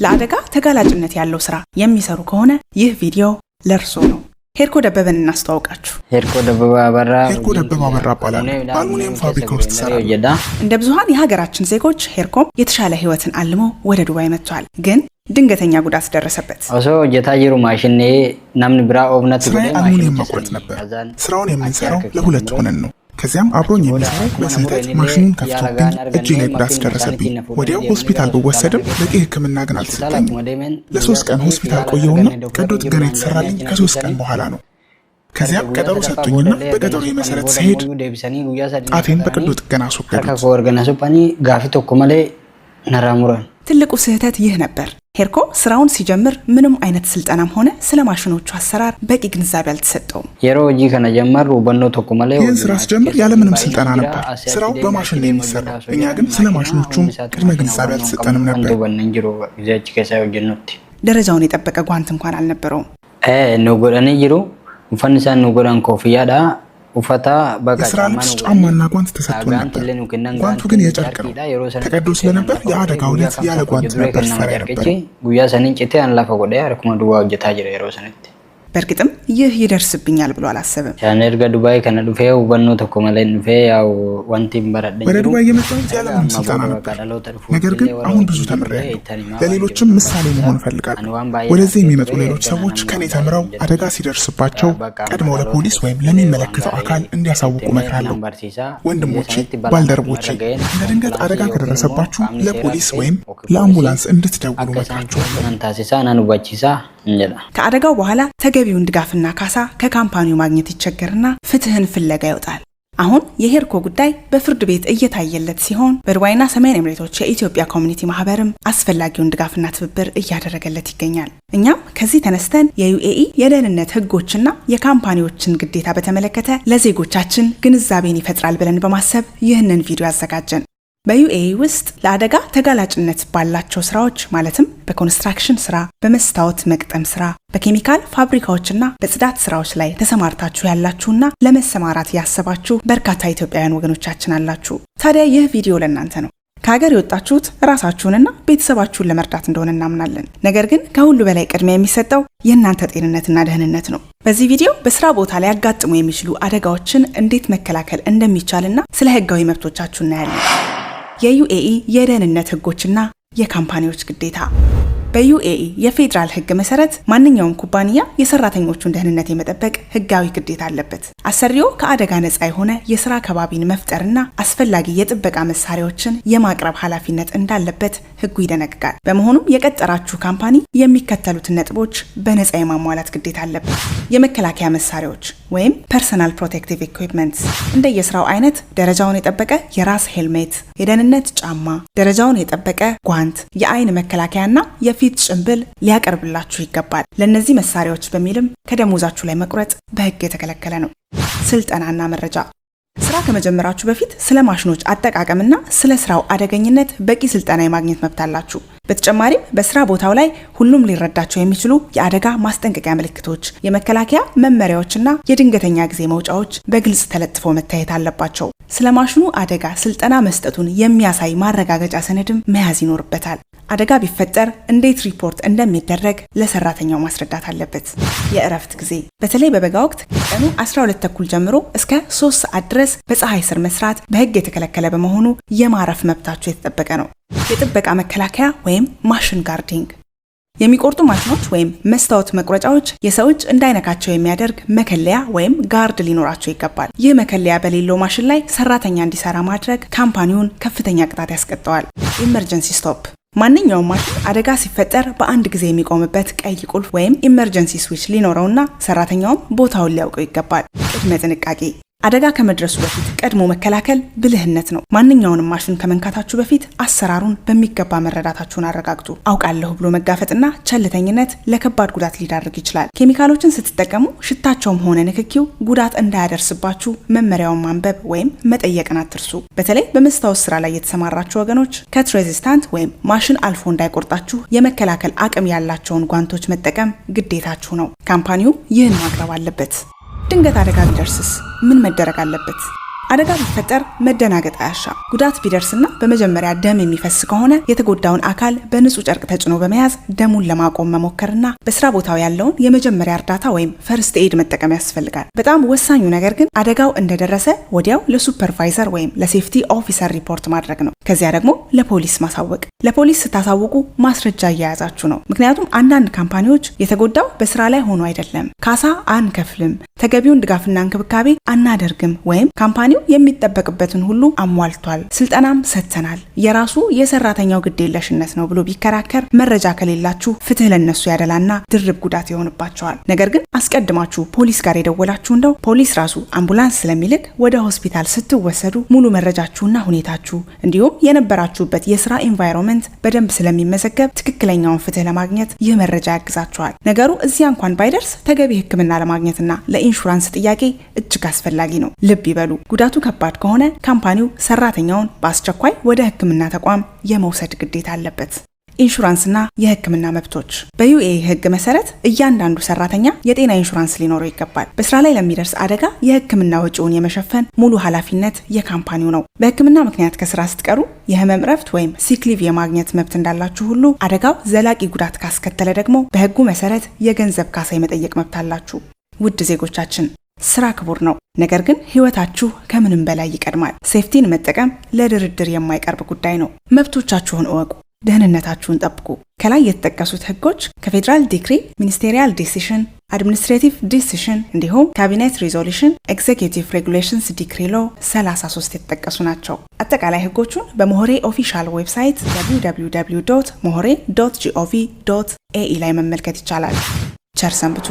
ለአደጋ ተጋላጭነት ያለው ስራ የሚሰሩ ከሆነ ይህ ቪዲዮ ለርሶ ነው። ሄርኮ ደበበን እናስተዋውቃችሁ። ሄርኮ ደበበ አበራ ይባላል። በአልሙኒየም ፋብሪካ ውስጥ ይሰራል። እንደ ብዙሃን የሀገራችን ዜጎች ሄርኮም የተሻለ ህይወትን አልሞ ወደ ዱባይ መጥቷል። ግን ድንገተኛ ጉዳት ደረሰበት። አሶ ጀታጅሩ ማሽኔ ናምን ብራ ኦብነት አልሙኒየም መቁረጥ ነበር። ስራውን የምንሰራው ለሁለት ሆነን ነው። ከዚያም አብሮኝ የሚሰራው በስህተት ማሽኑን ከፍቶብኝ እጄ ላይ ጉዳት ደረሰብኝ። ወዲያው ሆስፒታል ብወሰድም በቂ ሕክምና ግን አልተሰጠኝም። ለ3 ቀን ሆስፒታል ቆየሁና ቀዶ ጥገና የተሰራልኝ ከ3 ቀን በኋላ ነው። ከዚያም ቀጠሮ ሰጡኝና በቀጠሮ መሰረት ስሄድ ጣቴን በቀዶ ጥገና አስወገዱት። ትልቁ ስህተት ይህ ነበር። ሄርኮ ስራውን ሲጀምር ምንም አይነት ስልጠናም ሆነ ስለ ማሽኖቹ አሰራር በቂ ግንዛቤ አልተሰጠውም። የሮጂ ከነጀመሩ በኖ ተቆመለ ይህን ስራ ሲጀምር ያለምንም ስልጠና ነበር ስራው በማሽን ላይ የሚሰራው። እኛ ግን ስለ ማሽኖቹም ቅድመ ግንዛቤ አልተሰጠንም ነበር። ደረጃውን የጠበቀ ጓንት እንኳን አልነበረውም። ነው ጎዳኔ ይሩ ፈንሳን ነው ጎዳን ኮፍያዳ ውፈታ የስራ ልብስ ጫማና ጓንት ተሰጥቶን ነበር። ጓንቱ ግን የጨርቅ ነው። ተቀዶ ስለነበር የአደጋው ዕለት ያለ ጓንት ነበር ሰራ ነበር። ጉያ ሰንንጭቴ አንላፈ ጎዳ ያረኩማ ዱዋ ወጀታ ጅራ የሮሰነት በርግጥም ይህ ይደርስብኛል ብሎ አላሰበም። ያነርጋ ዱባይ ከነዱፌው በኖ ተቆመለ ንፌ ያው ዋንቲም በረደኝ ወደ ዱባይ የመጣሁት ያለምንም ስልጠና ነበር። ነገር ግን አሁን ብዙ ተምሬያለሁ። ለሌሎችም ምሳሌ መሆን እፈልጋለሁ። ወደዚህ የሚመጡ ሌሎች ሰዎች ከኔ ተምረው አደጋ ሲደርስባቸው ቀድመው ለፖሊስ ወይም ለሚመለከተው አካል እንዲያሳውቁ እመክራለሁ። ወንድሞቼ፣ ባልደረቦቼ እንደ ድንገት አደጋ ከደረሰባችሁ ለፖሊስ ወይም ለአምቡላንስ እንድትደውሉ እመክራችኋለሁ። ከአደጋው በኋላ ተገቢውን ድጋፍና ካሳ ከካምፓኒው ማግኘት ይቸገርና ፍትህን ፍለጋ ይወጣል። አሁን የሄርኮ ጉዳይ በፍርድ ቤት እየታየለት ሲሆን በዱባይና ሰሜን ኤምሬቶች የኢትዮጵያ ኮሚኒቲ ማህበርም አስፈላጊውን ድጋፍና ትብብር እያደረገለት ይገኛል። እኛም ከዚህ ተነስተን የዩኤኢ የደህንነት ህጎችና የካምፓኒዎችን ግዴታ በተመለከተ ለዜጎቻችን ግንዛቤን ይፈጥራል ብለን በማሰብ ይህንን ቪዲዮ ያዘጋጀን። በዩኤኢ ውስጥ ለአደጋ ተጋላጭነት ባላቸው ስራዎች ማለትም በኮንስትራክሽን ስራ፣ በመስታወት መቅጠም ስራ፣ በኬሚካል ፋብሪካዎችና በጽዳት ስራዎች ላይ ተሰማርታችሁ ያላችሁና ለመሰማራት ያሰባችሁ በርካታ ኢትዮጵያውያን ወገኖቻችን አላችሁ። ታዲያ ይህ ቪዲዮ ለእናንተ ነው። ከሀገር የወጣችሁት ራሳችሁንና ቤተሰባችሁን ለመርዳት እንደሆነ እናምናለን። ነገር ግን ከሁሉ በላይ ቅድሚያ የሚሰጠው የእናንተ ጤንነትና ደህንነት ነው። በዚህ ቪዲዮ በስራ ቦታ ላይ ያጋጥሙ የሚችሉ አደጋዎችን እንዴት መከላከል እንደሚቻልና ስለ ህጋዊ መብቶቻችሁ እናያለን። የዩኤኢ የደህንነት ህጎችና የካምፓኒዎች ግዴታ። በዩኤኢ የፌዴራል ህግ መሰረት ማንኛውም ኩባንያ የሰራተኞቹን ደህንነት የመጠበቅ ህጋዊ ግዴታ አለበት። አሰሪው ከአደጋ ነፃ የሆነ የስራ ከባቢን መፍጠርና አስፈላጊ የጥበቃ መሳሪያዎችን የማቅረብ ኃላፊነት እንዳለበት ህጉ ይደነግጋል። በመሆኑም የቀጠራችሁ ካምፓኒ የሚከተሉትን ነጥቦች በነፃ የማሟላት ግዴታ አለበት። የመከላከያ መሳሪያዎች ወይም ፐርሰናል ፕሮቴክቲቭ ኢኩዊፕመንትስ እንደየስራው አይነት ደረጃውን የጠበቀ የራስ ሄልሜት፣ የደህንነት ጫማ፣ ደረጃውን የጠበቀ ጓንት፣ የአይን መከላከያና የፊት ጭንብል ሊያቀርብላችሁ ይገባል። ለነዚህ መሳሪያዎች በሚልም ከደሞዛችሁ ላይ መቁረጥ በህግ የተከለከለ ነው። ስልጠናና መረጃ። ስራ ከመጀመራችሁ በፊት ስለ ማሽኖች አጠቃቀምና ስለ ስራው አደገኝነት በቂ ስልጠና የማግኘት መብት አላችሁ። በተጨማሪም በስራ ቦታው ላይ ሁሉም ሊረዳቸው የሚችሉ የአደጋ ማስጠንቀቂያ ምልክቶች፣ የመከላከያ መመሪያዎችና የድንገተኛ ጊዜ መውጫዎች በግልጽ ተለጥፈው መታየት አለባቸው። ስለ ማሽኑ አደጋ ስልጠና መስጠቱን የሚያሳይ ማረጋገጫ ሰነድም መያዝ ይኖርበታል። አደጋ ቢፈጠር እንዴት ሪፖርት እንደሚደረግ ለሰራተኛው ማስረዳት አለበት። የእረፍት ጊዜ። በተለይ በበጋ ወቅት ቀኑ 12:30 ጀምሮ እስከ 3 ሰዓት ድረስ በፀሐይ ስር መስራት በህግ የተከለከለ በመሆኑ የማረፍ መብታችሁ የተጠበቀ ነው። የጥበቃ መከላከያ ወይም ማሽን ጋርዲንግ። የሚቆርጡ ማሽኖች ወይም መስታወት መቁረጫዎች የሰው እጅ እንዳይነካቸው የሚያደርግ መከለያ ወይም ጋርድ ሊኖራቸው ይገባል። ይህ መከለያ በሌለው ማሽን ላይ ሰራተኛ እንዲሰራ ማድረግ ካምፓኒውን ከፍተኛ ቅጣት ያስቀጣዋል። ኢመርጀንሲ ስቶፕ። ማንኛውም ማሽን አደጋ ሲፈጠር በአንድ ጊዜ የሚቆምበት ቀይ ቁልፍ ወይም ኢመርጀንሲ ስዊች ሊኖረውና ሰራተኛውም ቦታውን ሊያውቀው ይገባል። ቅድመ ጥንቃቄ። አደጋ ከመድረሱ በፊት ቀድሞ መከላከል ብልህነት ነው። ማንኛውንም ማሽን ከመንካታችሁ በፊት አሰራሩን በሚገባ መረዳታችሁን አረጋግጡ። አውቃለሁ ብሎ መጋፈጥና ቸልተኝነት ለከባድ ጉዳት ሊዳርግ ይችላል። ኬሚካሎችን ስትጠቀሙ ሽታቸውም ሆነ ንክኪው ጉዳት እንዳያደርስባችሁ መመሪያውን ማንበብ ወይም መጠየቅን አትርሱ። በተለይ በመስታወት ስራ ላይ የተሰማራችሁ ወገኖች ከት ሬዚስታንት ወይም ማሽን አልፎ እንዳይቆርጣችሁ የመከላከል አቅም ያላቸውን ጓንቶች መጠቀም ግዴታችሁ ነው። ካምፓኒው ይህን ማቅረብ አለበት። ድንገት አደጋ ቢደርስስ ምን መደረግ አለበት? አደጋ ቢፈጠር መደናገጥ አያሻም። ጉዳት ቢደርስና በመጀመሪያ ደም የሚፈስ ከሆነ የተጎዳውን አካል በንጹህ ጨርቅ ተጭኖ በመያዝ ደሙን ለማቆም መሞከርና በስራ ቦታው ያለውን የመጀመሪያ እርዳታ ወይም ፈርስት ኤድ መጠቀም ያስፈልጋል። በጣም ወሳኙ ነገር ግን አደጋው እንደደረሰ ወዲያው ለሱፐርቫይዘር ወይም ለሴፍቲ ኦፊሰር ሪፖርት ማድረግ ነው። ከዚያ ደግሞ ለፖሊስ ማሳወቅ። ለፖሊስ ስታሳውቁ ማስረጃ እያያዛችሁ ነው። ምክንያቱም አንዳንድ ካምፓኒዎች የተጎዳው በስራ ላይ ሆኖ አይደለም፣ ካሳ አንከፍልም፣ ተገቢውን ድጋፍና እንክብካቤ አናደርግም ወይም ካምፓኒው የሚጠበቅበትን ሁሉ አሟልቷል፣ ስልጠናም ሰጥተናል፣ የራሱ የሰራተኛው ግዴለሽነት ነው ብሎ ቢከራከር መረጃ ከሌላችሁ ፍትህ ለነሱ ያደላና ድርብ ጉዳት ይሆንባቸዋል። ነገር ግን አስቀድማችሁ ፖሊስ ጋር የደወላችሁ እንደው ፖሊስ ራሱ አምቡላንስ ስለሚልክ ወደ ሆስፒታል ስትወሰዱ ሙሉ መረጃችሁና ሁኔታችሁ እንዲሁም የነበራችሁበት የስራ ኢንቫይሮንመንት በደንብ ስለሚመዘገብ ትክክለኛውን ፍትህ ለማግኘት ይህ መረጃ ያግዛችኋል። ነገሩ እዚያ እንኳን ባይደርስ ተገቢ ሕክምና ለማግኘትና ለኢንሹራንስ ጥያቄ እጅግ አስፈላጊ ነው። ልብ ይበሉ፣ ጉዳቱ ከባድ ከሆነ ካምፓኒው ሰራተኛውን በአስቸኳይ ወደ ሕክምና ተቋም የመውሰድ ግዴታ አለበት። ኢንሹራንስና የሕክምና መብቶች። በዩኤኢ ሕግ መሰረት እያንዳንዱ ሰራተኛ የጤና ኢንሹራንስ ሊኖረው ይገባል። በስራ ላይ ለሚደርስ አደጋ የሕክምና ወጪውን የመሸፈን ሙሉ ኃላፊነት የካምፓኒው ነው። በሕክምና ምክንያት ከስራ ስትቀሩ የህመም ረፍት ወይም ሲክሊቭ የማግኘት መብት እንዳላችሁ ሁሉ አደጋው ዘላቂ ጉዳት ካስከተለ ደግሞ በሕጉ መሰረት የገንዘብ ካሳ የመጠየቅ መብት አላችሁ። ውድ ዜጎቻችን፣ ስራ ክቡር ነው። ነገር ግን ህይወታችሁ ከምንም በላይ ይቀድማል። ሴፍቲን መጠቀም ለድርድር የማይቀርብ ጉዳይ ነው። መብቶቻችሁን እወቁ፣ ደህንነታችሁን ጠብቁ። ከላይ የተጠቀሱት ህጎች ከፌዴራል ዲክሪ፣ ሚኒስቴሪያል ዲሲሽን፣ አድሚኒስትሬቲቭ ዲሲሽን እንዲሁም ካቢኔት ሪዞሉሽን፣ ኤግዜኪቲቭ ሬጉሌሽንስ ዲክሪ ሎ 33 የተጠቀሱ ናቸው። አጠቃላይ ህጎቹን በሞሆሬ ኦፊሻል ዌብሳይት www.mohore.gov.ae ላይ መመልከት ይቻላል። ቸር ሰንብቱ።